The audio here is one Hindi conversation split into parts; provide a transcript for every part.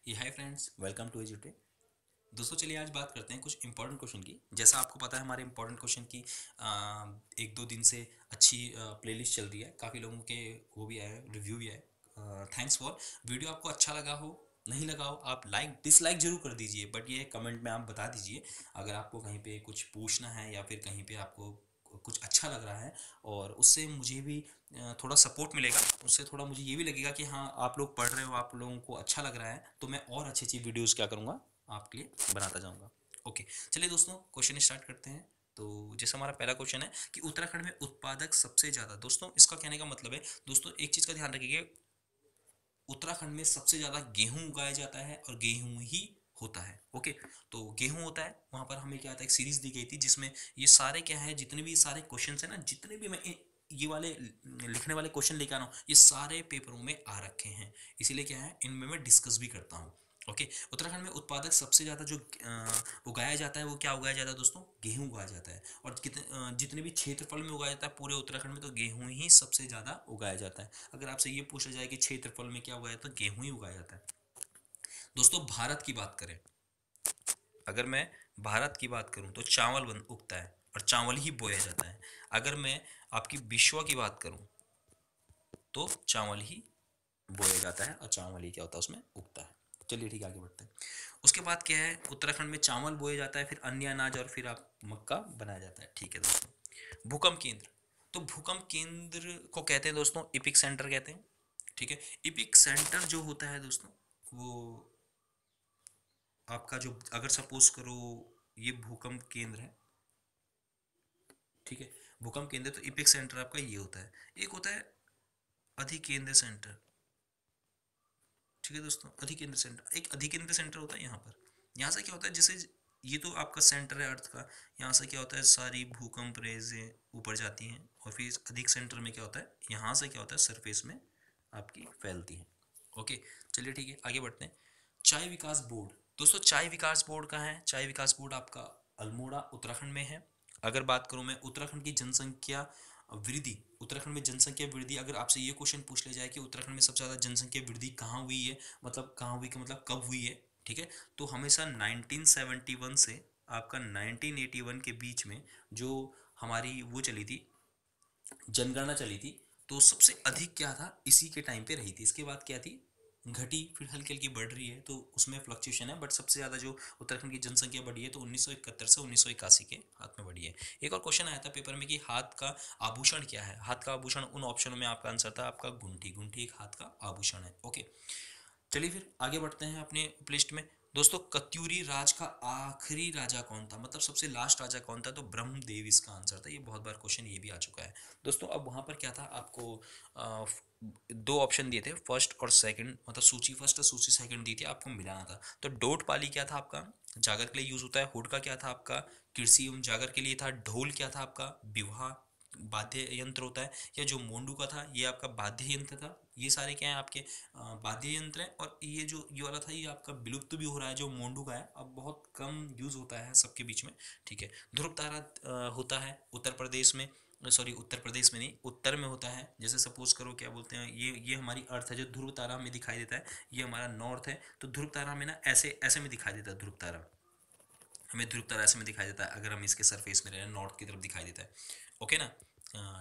हाय फ्रेंड्स, वेलकम टू एजुटे। दोस्तों चलिए आज बात करते हैं कुछ इंपॉर्टेंट क्वेश्चन की। जैसा आपको पता है हमारे इंपॉर्टेंट क्वेश्चन की एक दो दिन से अच्छी प्लेलिस्ट चल रही है। काफ़ी लोगों के वो भी आए, रिव्यू भी आए। Thanks for. वीडियो आपको अच्छा लगा हो, नहीं लगा हो, आप लाइक डिसलाइक जरूर कर दीजिए, बट ये कमेंट में आप बता दीजिए अगर आपको कहीं पे कुछ पूछना है या फिर कहीं पे आपको कुछ अच्छा लग रहा है। और उससे मुझे भी थोड़ा सपोर्ट मिलेगा। उससे थोड़ा मुझे ये भी लगेगा कि हाँ, आप लोग पढ़ रहे हो, आप लोगों को अच्छा लग रहा है, तो मैं और अच्छी अच्छी वीडियोस क्या करूँगा, आपके लिए बनाता जाऊँगा। ओके, चलिए दोस्तों क्वेश्चन स्टार्ट करते हैं। तो जैसा हमारा पहला क्वेश्चन है कि उत्तराखंड में उत्पादक सबसे ज़्यादा। दोस्तों इसका कहने का मतलब है, दोस्तों एक चीज़ का ध्यान रखिए, उत्तराखंड में सबसे ज़्यादा गेहूं उगाया जाता है और गेहूं ही होता है। ओके, तो गेहूं होता है। वहाँ पर हमें क्या आता है, एक सीरीज दी गई थी जिसमें ये सारे क्या है, जितने भी सारे क्वेश्चन है ना, जितने भी मैं ये वाले लिखने वाले क्वेश्चन लेकर आ रहा हूँ, ये सारे पेपरों में आ रखे हैं। इसीलिए क्या है, इनमें मैं डिस्कस भी करता हूँ। ओके, उत्तराखंड में उत्पादक सबसे ज़्यादा जो उगाया जाता है वो क्या उगाया जाता है दोस्तों, गेहूं उगाया जाता है। और कितने जितने भी क्षेत्रफल में उगाया जाता है पूरे उत्तराखंड में, तो गेहूं ही सबसे ज़्यादा उगाया जाता है। अगर आपसे ये पूछा जाए कि क्षेत्रफल में क्या उगाया जाता है, तो गेहूं ही उगाया जाता है। दोस्तों भारत की बात करें, अगर मैं भारत की बात करूं तो चावल बन उगता है और चावल ही बोया जाता है। अगर मैं आपकी विश्व की बात करूं तो चावल ही बोया जाता है और चावल ही क्या होता है, उसमें उगता है। चलिए ठीक है, आगे बढ़ते हैं। उसके बाद क्या है, उत्तराखंड में चावल बोया जाता है, फिर अन्य अनाज और फिर आप मक्का बनाया जाता है। ठीक है दोस्तों, भूकंप केंद्र। तो भूकंप केंद्र को कहते हैं दोस्तों इपिक सेंटर कहते हैं। ठीक है, इपिक सेंटर जो होता है दोस्तों, वो आपका जो, अगर सपोज करो ये भूकंप केंद्र है, ठीक है, भूकंप केंद्र, तो इपिक सेंटर आपका ये होता है। एक होता है अधिकेंद्र सेंटर। ठीक है दोस्तों, अधिकेंद्र सेंटर, एक अधिकेंद्र सेंटर होता है यहाँ पर। यहाँ से क्या होता है, जैसे ये तो आपका सेंटर है अर्थ का, यहाँ से क्या होता है, सारी भूकंप रेजें ऊपर जाती हैं और फिर अधिक सेंटर में क्या होता है, यहाँ से क्या होता है, सरफेस में आपकी फैलती हैं। ओके, चलिए ठीक है, आगे बढ़ते हैं। चाय विकास बोर्ड। दोस्तों चाय विकास बोर्ड कहाँ है, चाय विकास बोर्ड आपका अल्मोड़ा उत्तराखंड में है। अगर बात करूँ मैं उत्तराखंड की जनसंख्या वृद्धि, उत्तराखंड में जनसंख्या वृद्धि, अगर आपसे ये क्वेश्चन पूछ लिया जाए कि उत्तराखंड में सबसे ज़्यादा जनसंख्या वृद्धि कहाँ हुई है, मतलब कहाँ हुई का मतलब कब हुई है, ठीक है, तो हमेशा 1971 से आपका 1981 के बीच में जो हमारी वो चली थी, जनगणना चली थी, तो सबसे अधिक क्या था, इसी के टाइम पे रही थी। इसके बाद क्या थी, घटी, फिर हल्की हल्की बढ़ रही है, तो उसमें फ्लक्चुएशन है, बट सबसे ज़्यादा जो उत्तराखंड की जनसंख्या बढ़ी है तो 1971 से 1981 के हाथ में बढ़ी है। एक और क्वेश्चन आया था पेपर में कि हाथ का आभूषण क्या है। हाथ का आभूषण, उन ऑप्शनों में आपका आंसर था आपका गुंठी। गुंठी एक हाथ का आभूषण है। ओके, चलिए फिर आगे बढ़ते हैं अपने प्लेलिस्ट में। दोस्तों कत्यूरी राज का आखिरी राजा कौन था, मतलब सबसे लास्ट राजा कौन था, तो ब्रह्मदेव इसका आंसर था। ये बहुत बार क्वेश्चन ये भी आ चुका है दोस्तों। अब वहाँ पर क्या था, आपको दो ऑप्शन दिए थे, फर्स्ट और सेकंड, मतलब सूची फर्स्ट और सूची सेकंड दी थी, आपको मिलाना था। तो डोट पाली क्या था आपका, जागर के लिए यूज होता है। हुडका क्या था आपका, कृषि एवं जागर के लिए था। ढोल क्या था आपका, विवाह वाद्य यंत्र होता है। या जो मोंडू का था, ये आपका वाद्य यंत्र था। ये सारे क्या है आपके वाद्य यंत्र है। और ये जो ये वाला था, ये आपका विलुप्त भी हो रहा है, जो मोंडू का है, अब बहुत कम यूज होता है सबके बीच में। ठीक है, ध्रुव तारा होता है उत्तर प्रदेश में, सॉरी उत्तर प्रदेश में नहीं, उत्तर में होता है। जैसे सपोज करो क्या बोलते हैं, ये हमारी अर्थ है, जो ध्रुव तारा हमें दिखाई देता है, ये हमारा नॉर्थ है। तो ध्रुव तारा हमें ना ऐसे ऐसे में दिखाई देता है, ध्रुव तारा हमें ध्रुव तारा ऐसे में दिखाई देता है, अगर हम इसके सरफेस में रहे, नॉर्थ की तरफ दिखाई देता है। ओके ना,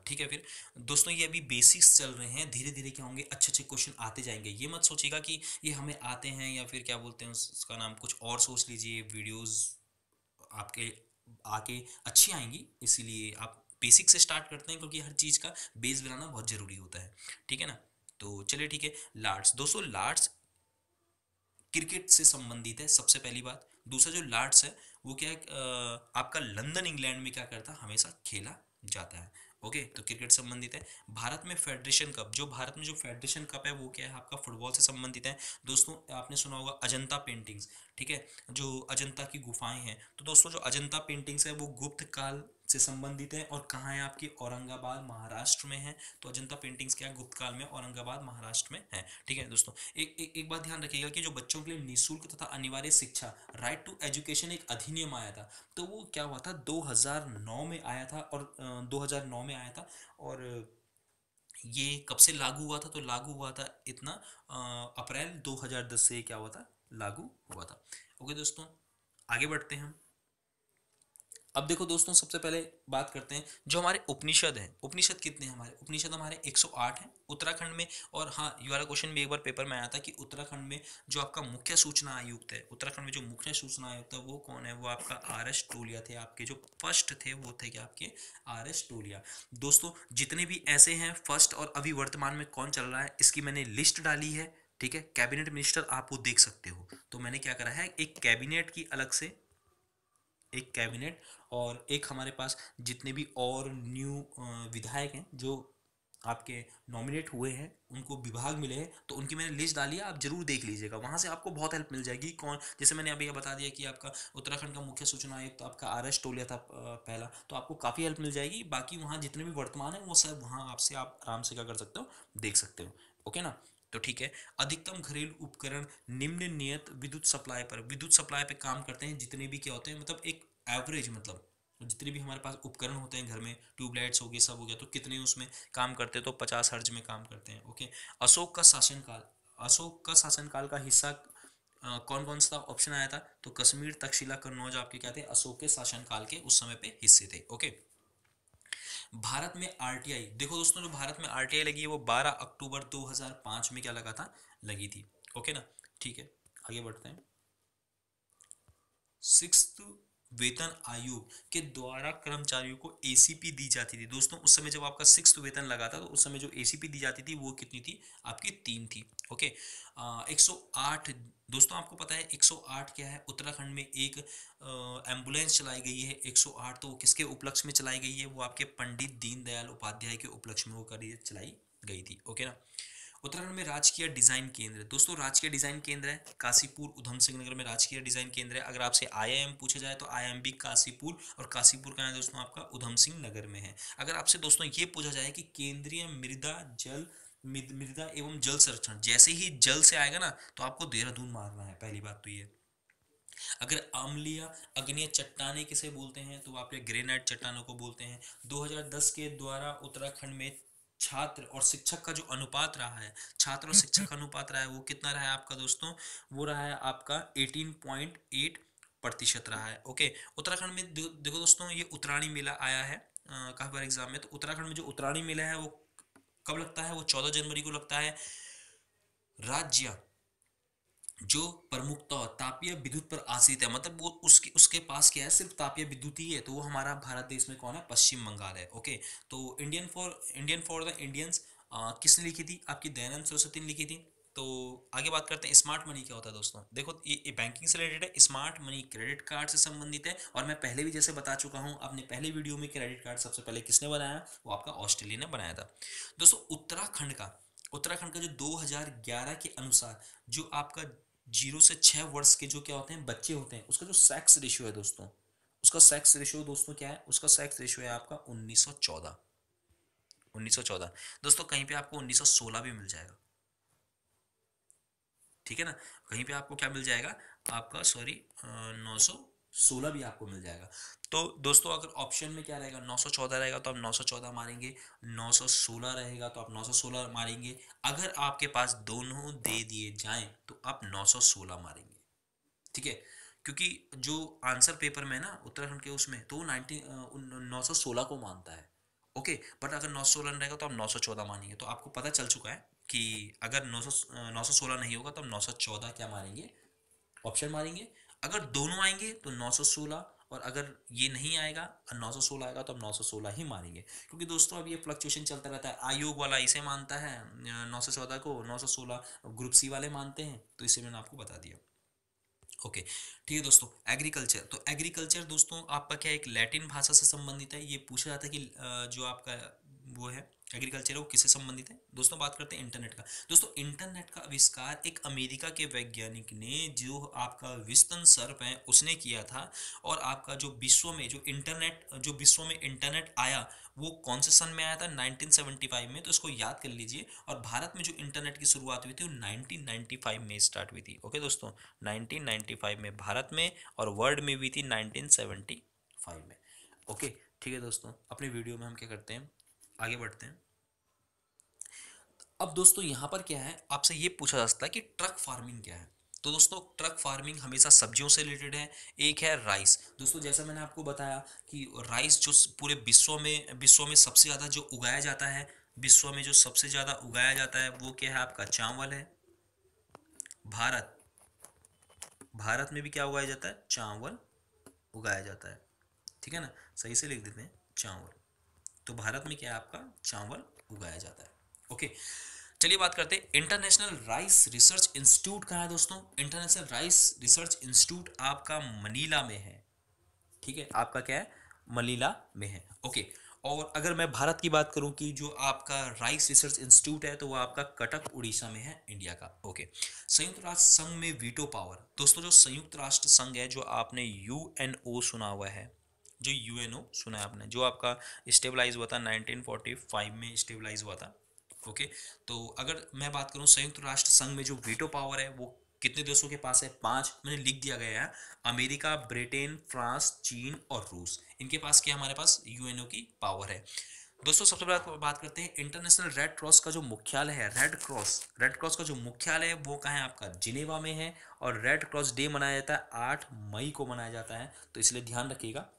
ठीक है। फिर दोस्तों ये अभी बेसिक्स चल रहे हैं, धीरे धीरे क्या होंगे, अच्छे अच्छे क्वेश्चन आते जाएंगे। ये मत सोचिएगा कि ये हमें आते हैं या फिर क्या बोलते हैं उसका नाम कुछ और सोच लीजिए। वीडियोस आपके आके अच्छी आएंगी, इसीलिए आप बेसिक से स्टार्ट करते हैं, क्योंकि हर चीज़ का बेस बनाना बहुत ज़रूरी होता है। ठीक है ना, तो चलिए ठीक है। लार्ड्स, दोस्तों लार्ड्स क्रिकेट से संबंधित है, सबसे पहली बात। दूसरा जो लार्ड्स है वो क्या है, आपका लंदन इंग्लैंड में क्या करता है, हमेशा खेला जाता है। ओके, तो क्रिकेट से संबंधित है। भारत में फेडरेशन कप, जो भारत में जो फेडरेशन कप है वो क्या है आपका, फुटबॉल से संबंधित है। दोस्तों आपने सुना होगा अजंता पेंटिंग्स, ठीक है, जो अजंता की गुफाएं हैं, तो दोस्तों जो अजंता पेंटिंग्स है वो गुप्त काल से संबंधित है। और कहाँ है आपकी, औरंगाबाद महाराष्ट्र में है। तो अजंता पेंटिंग्स क्या है, गुप्त काल में औरंगाबाद महाराष्ट्र में है। ठीक है दोस्तों, एक बात ध्यान रखिएगा कि जो बच्चों के लिए निःशुल्क तथा अनिवार्य शिक्षा, राइट टू एजुकेशन, एक अधिनियम आया था। तो वो क्या हुआ था, 2009 में आया था, और 2009 में आया था। और ये कब से लागू हुआ था, तो लागू हुआ था इतना अप्रैल 2010 से क्या हुआ था, लागू हुआ था। ओके दोस्तों, आगे बढ़ते हैं हम। अब देखो दोस्तों, सबसे पहले बात करते हैं जो हमारे उपनिषद हैं। उपनिषद कितने हैं हमारे? उपनिषद हमारे 108 हैं उत्तराखंड में। और हाँ, ये वाला क्वेश्चन भी एक बार पेपर में आया था कि उत्तराखंड में जो आपका मुख्य सूचना आयुक्त है, उत्तराखंड में जो मुख्य सूचना आयुक्त है वो कौन है? वो आपका आर एस टोलिया थे। आपके जो फर्स्ट थे वो थे क्या? आपके आर एस टोलिया। दोस्तों जितने भी ऐसे हैं फर्स्ट और अभी वर्तमान में कौन चल रहा है, इसकी मैंने लिस्ट डाली है। ठीक है, कैबिनेट मिनिस्टर आप वो देख सकते हो। तो मैंने क्या करा है, एक कैबिनेट की अलग से, एक कैबिनेट और एक हमारे पास जितने भी और न्यू विधायक हैं जो आपके नॉमिनेट हुए हैं, उनको विभाग मिले हैं, तो उनकी मैंने लिस्ट डाली है, आप जरूर देख लीजिएगा। वहाँ से आपको बहुत हेल्प मिल जाएगी। कौन, जैसे मैंने अभी बता दिया कि आपका उत्तराखंड का मुख्य सूचना आयुक्त तो आपका आर एस टोलिया था पहला, तो आपको काफ़ी हेल्प मिल जाएगी। बाकी वहाँ जितने भी वर्तमान है वो सब वहाँ आपसे आप आराम से क्या कर सकते हो, देख सकते हो। ओके ना? तो ठीक है। अधिकतम घरेलू उपकरण निम्न नियत विद्युत सप्लाई पर, विद्युत सप्लाई पे काम करते हैं जितने भी क्या होते हैं, मतलब एक एवरेज, मतलब जितने भी हमारे पास उपकरण होते हैं घर में, ट्यूबलाइट्स हो गए, सब हो गया, तो कितने उसमें काम करते हैं? तो 50 हर्ज में काम करते हैं। ओके। अशोक का शासनकाल, अशोक का शासनकाल का हिस्सा कौन कौन सा ऑप्शन आया था? तो कश्मीर, तक्षशिला, कन्नौज आपके क्या थे? अशोक के शासनकाल के उस समय पे हिस्से थे। ओके। भारत में आरटीआई, देखो दोस्तों जो भारत में आरटीआई लगी है वो 12 अक्टूबर 2005 में क्या लगा था? लगी थी। ओके ना? ठीक है, आगे बढ़ते हैं। सिक्स्थ वेतन आयोग के द्वारा कर्मचारियों को एसीपी दी जाती थी। दोस्तों उस समय जब आपका सिक्स्थ वेतन लगा था तो उस समय जो एसीपी दी जाती थी वो कितनी थी? आपकी 3 थी। ओके। 108, दोस्तों आपको पता है 108 क्या है? उत्तराखंड में एक एम्बुलेंस चलाई गई है 108, तो वो किसके उपलक्ष्य में चलाई गई है? वो आपके पंडित दीनदयाल उपाध्याय के उपलक्ष्य में वो करी चलाई गई थी। ओके ना? उत्तराखंड में राजकीय डिजाइन केंद्र, दोस्तों राजकीय डिजाइन केंद्र है काशीपुर, उधम सिंह नगर में राजकीय डिजाइन केंद्र है। अगर आपसे आईआईएम पूछा जाए तो आईआईएम भी काशीपुर, और काशीपुर का है दोस्तों आपका उधम सिंह नगर में है। अगर आपसे दोस्तों ये पूछा जाए कि केंद्रीय मृदा जल, मृदा एवं जल संरक्षण, जैसे ही जल से आएगा ना तो आपको देहरादून मारना है, पहली बात तो ये। अगर अम्लीय अग्नेय चट्टाने किसे बोलते हैं? तो आप ग्रेनाइट चट्टानों को बोलते हैं। 2010 के द्वारा उत्तराखंड में छात्र और शिक्षक का जो अनुपात रहा है, छात्र और शिक्षक का अनुपात रहा है वो कितना रहा है आपका दोस्तों? वो रहा है आपका 18.8% रहा है। ओके। उत्तराखंड में देखो दोस्तों ये उत्तरायणी मेला आया है काफी बार एग्जाम में। तो उत्तराखंड में जो उत्तरायणी मेला है वो कब लगता है? वो 14 जनवरी को लगता है। राज्य जो प्रमुखता तापीय विद्युत पर आश्रित है, मतलब वो उसके उसके पास क्या है? सिर्फ तापीय विद्युत ही है, तो वो हमारा भारत देश में कौन है? पश्चिम बंगाल है। ओके। तो इंडियन फॉर द इंडियंस किसने लिखी थी? आपकी दयानंद सरस्वती ने लिखी थी। तो आगे बात करते हैं स्मार्ट मनी क्या होता है दोस्तों। देखो ये बैंकिंग से रिलेटेड है। स्मार्ट मनी क्रेडिट कार्ड से संबंधित है, और मैं पहले भी जैसे बता चुका हूं अपने पहले वीडियो में, क्रेडिट कार्ड सबसे पहले किसने बनाया? वो आपका ऑस्ट्रेलिया ने बनाया था। दोस्तों उत्तराखंड का जो 2011 के अनुसार जो आपका 0 से 6 वर्ष के जो क्या होते हैं, बच्चे होते हैं, उसका जो सेक्स रेशियो है दोस्तों, उसका सेक्स रेशियो दोस्तों क्या है? उसका सेक्स रेशियो है आपका 1914। 1914 दोस्तों, कहीं पे आपको 1916 भी मिल जाएगा। ठीक है ना? कहीं पे आपको क्या मिल जाएगा? आपका सॉरी 916 भी आपको मिल जाएगा। तो दोस्तों अगर ऑप्शन में क्या रहेगा? 914 रहेगा तो आप 914 मारेंगे, 916 रहेगा तो आप 916 मारेंगे। अगर आपके पास दोनों दे दिए जाएं तो आप 916 मारेंगे। ठीक है? क्योंकि जो आंसर पेपर में है ना उत्तराखंड के, उसमें तो वो 916 को मानता है। ओके। बट अगर 916 रहेगा तो आप 914 मानेंगे। तो आपको पता चल चुका है कि अगर 916 नहीं होगा तो हम 914 क्या मारेंगे? ऑप्शन मारेंगे। अगर दोनों आएंगे तो 916, और अगर ये नहीं आएगा और 916 आएगा तो हम 916 ही मारेंगे। क्योंकि दोस्तों अब ये फ्लक्चुएशन चलता रहता है। आयोग वाला इसे मानता है 914 को, 916 ग्रुप सी वाले मानते हैं, तो इसे मैंने आपको बता दिया। ओके। ठीक है दोस्तों, एग्रीकल्चर, तो एग्रीकल्चर दोस्तों आपका क्या एक लैटिन भाषा से संबंधित है। ये पूछा जाता है कि जो आपका वो है एग्रीकल्चर है वो किससे संबंधित है। दोस्तों बात करते हैं इंटरनेट का। दोस्तों इंटरनेट का आविष्कार एक अमेरिका के वैज्ञानिक ने, जो आपका विंस्टन सर्फ है, उसने किया था। और आपका जो विश्व में इंटरनेट आया वो कौन से सन में आया था? 1975 में। तो इसको याद कर लीजिए। और भारत में जो इंटरनेट की शुरुआत हुई थी वो 1995 में स्टार्ट हुई थी। ओके दोस्तों, 1995 में भारत में, और वर्ल्ड में भी थी 1975 में। ओके। ठीक है दोस्तों, अपने वीडियो में हम क्या करते हैं, आगे बढ़ते हैं। अब दोस्तों यहाँ पर क्या है, आपसे ये पूछा जा सकता है कि ट्रक फार्मिंग क्या है। तो दोस्तों ट्रक फार्मिंग हमेशा सब्जियों से रिलेटेड है। एक है राइस। दोस्तों जैसा मैंने आपको बताया कि राइस जो पूरे विश्व में सबसे ज़्यादा जो उगाया जाता है, विश्व में जो सबसे ज़्यादा उगाया जाता है वो क्या है आपका, चावल है। भारत भारत में भी क्या उगाया जाता है, चावल उगाया जाता है। ठीक है ना, सही से लिख देते हैं चावल। तो भारत में क्या है आपका, चावल उगाया जाता है। ओके, चलिए बात करते हैं इंटरनेशनल राइस रिसर्च इंस्टीट्यूट कहाँ है दोस्तों। इंटरनेशनल राइस रिसर्च इंस्टीट्यूट आपका मनीला में है। ठीक है, आपका क्या है, मनीला में है। ओके, और अगर मैं भारत की बात करूं कि जो आपका राइस रिसर्च इंस्टीट्यूट है तो वो आपका कटक उड़ीसा में है, इंडिया का। ओके, संयुक्त राष्ट्र संघ में वीटो पावर। दोस्तों जो संयुक्त राष्ट्र संघ है, जो आपने यूएनओ सुना हुआ है, जो यूएनओ सुना है आपने, जो आपका स्टेबलाइज हुआ था 1945 में स्टेबलाइज हुआ था। ओके, तो अगर मैं बात करूं संयुक्त राष्ट्र संघ में जो वीटो पावर है वो कितने देशों के पास है, 5 मैंने लिख दिया गया है। अमेरिका, ब्रिटेन, फ्रांस, चीन और रूस, इनके पास क्या, हमारे पास यूएनओ की पावर है। दोस्तों सबसे पहले बात करते हैं इंटरनेशनल रेड क्रॉस का जो मुख्यालय है, रेड क्रॉस का जो मुख्यालय है वो कहाँ है आपका, जिनेवा में है। और रेड क्रॉस डे मनाया जाता है 8 मई को मनाया जाता है, तो इसलिए ध्यान रखिएगा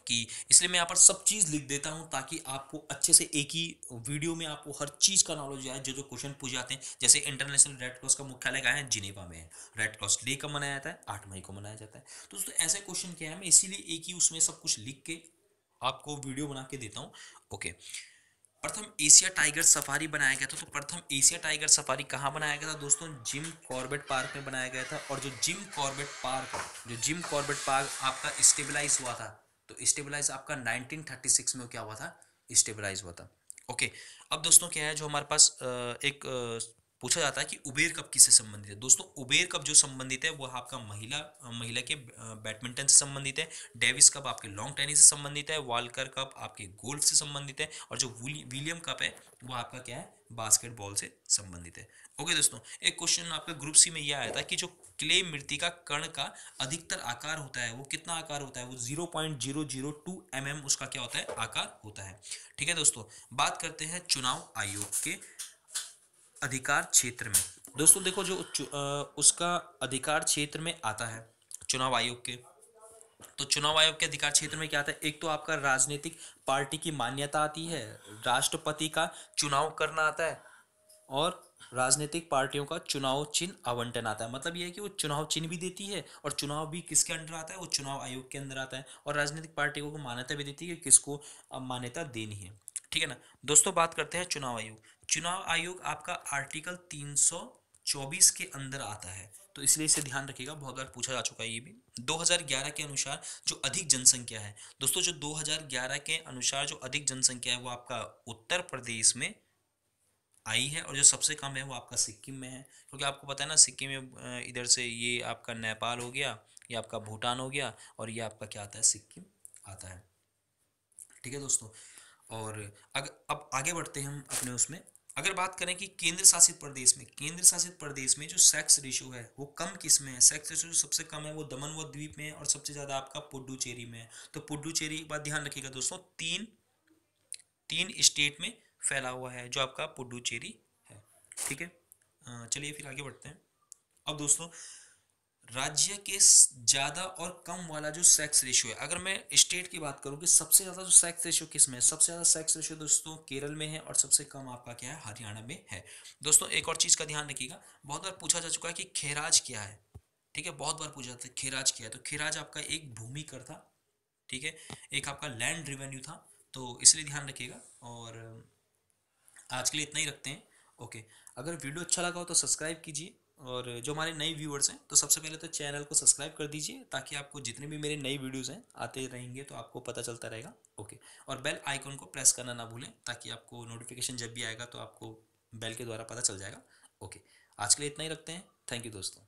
कि, इसलिए मैं यहाँ पर सब चीज़ लिख देता हूँ ताकि आपको अच्छे से एक ही वीडियो में आपको हर चीज़ का नॉलेज आए। जो जो क्वेश्चन पूछे जाते हैं, जैसे इंटरनेशनल रेड क्रॉस का मुख्यालय कहाँ है, जिनेवा में है। रेड क्रॉस डे कब मनाया जाता है, 8 मई को मनाया जाता है। तो दोस्तों ऐसे क्वेश्चन क्या है, मैं इसीलिए एक ही उसमें सब कुछ लिख के आपको वीडियो बना के देता हूँ। ओके, प्रथम एशिया टाइगर सफारी बनाया गया था। तो प्रथम एशिया टाइगर सफारी कहाँ बनाया गया था दोस्तों, जिम कॉर्बेट पार्क में बनाया गया था। और जो जिम कॉर्बेट पार्क आपका स्टेबलाइज हुआ था, तो स्टेबलाइज आपका 1936 में क्या हुआ था, स्टेबलाइज हुआ था। ओके, अब दोस्तों क्या है, जो हमारे पास एक पूछा जाता है कि उबेर कप किससे संबंधित है। दोस्तों उबेर कप जो संबंधित है वो आपका महिला के बैडमिंटन से संबंधित है। डेविस कप आपके लॉन्ग टेनिस से संबंधित है। वाल्कर कप आपके गोल्फ से संबंधित है। और जो विलियम कप है वो आपका क्या है, बास्केटबॉल से संबंधित है। ओके दोस्तों, एक क्वेश्चन आपका ग्रुप सी में यह आया था कि जो क्ले मृतिका कण का अधिकतर आकार होता है वो कितना आकार होता है, वो 0.002 mm उसका क्या होता है, आकार होता है। ठीक है दोस्तों, बात करते हैं चुनाव आयोग के अधिकार क्षेत्र में। दोस्तों देखो जो उसका अधिकार क्षेत्र में आता है चुनाव आयोग के, तो चुनाव आयोग के अधिकार क्षेत्र में क्या आता है, एक तो आपका राजनीतिक पार्टी की मान्यता आती है, राष्ट्रपति का चुनाव करना आता है, और राजनीतिक पार्टियों का चुनाव चिन्ह आवंटन आता है। मतलब ये है कि वो चुनाव चिन्ह भी देती है और चुनाव भी किसके अंडर आता है, वो चुनाव आयोग के अंदर आता है। और राजनीतिक पार्टियों को मान्यता भी देती है कि किसको मान्यता देनी है। ठीक है ना दोस्तों, बात करते हैं चुनाव आयोग। चुनाव आयोग आपका आर्टिकल 324 के अंदर आता है, तो इसलिए इसे ध्यान रखिएगा, बहुत बार पूछा जा चुका है ये भी। 2011 के अनुसार जो अधिक जनसंख्या है दोस्तों, जो 2011 के अनुसार जो अधिक जनसंख्या है वो आपका उत्तर प्रदेश में आई है, और जो सबसे कम है वो आपका सिक्किम में है। क्योंकि आपको पता है ना, सिक्किम में इधर से ये आपका नेपाल हो गया, ये आपका भूटान हो गया, और ये आपका क्या आता है, सिक्किम आता है। ठीक है दोस्तों, और अब आगे बढ़ते हैं हम अपने उसमें। अगर बात करें कि केंद्र शासित प्रदेश में जो सेक्स रेशियो है वो कम किस में है, सेक्स रेशियो सबसे कम है वो दमन व द्वीप में है, और सबसे ज़्यादा आपका पुडुचेरी में है। तो पुडुचेरी, एक बात ध्यान रखिएगा दोस्तों, तीन तीन स्टेट में फैला हुआ है जो आपका पुडुचेरी है। ठीक है, चलिए फिर आगे बढ़ते हैं। अब दोस्तों राज्य के ज्यादा और कम वाला जो सेक्स रेशियो है, अगर मैं स्टेट की बात करूं कि सबसे ज्यादा जो सेक्स रेशियो किस में है, सबसे ज्यादा सेक्स रेशियो दोस्तों केरल में है, और सबसे कम आपका क्या है, हरियाणा में है। दोस्तों एक और चीज का ध्यान रखिएगा, बहुत बार पूछा जा चुका है कि खेराज क्या है। ठीक है, बहुत बार पूछा जाता है खेराज क्या है, तो खेराज आपका एक भूमि कर था। ठीक है, एक आपका लैंड रेवेन्यू था, तो इसलिए ध्यान रखिएगा। और आज के लिए इतना ही रखते हैं। ओके, अगर वीडियो अच्छा लगा हो तो सब्सक्राइब कीजिए, और जो हमारे नए व्यूअर्स हैं तो सबसे पहले तो चैनल को सब्सक्राइब कर दीजिए, ताकि आपको जितने भी मेरे नए वीडियोस हैं आते रहेंगे तो आपको पता चलता रहेगा। ओके, और बेल आइकन को प्रेस करना ना भूलें, ताकि आपको नोटिफिकेशन जब भी आएगा तो आपको बेल के द्वारा पता चल जाएगा। ओके, आज के लिए इतना ही रखते हैं। थैंक यू दोस्तों।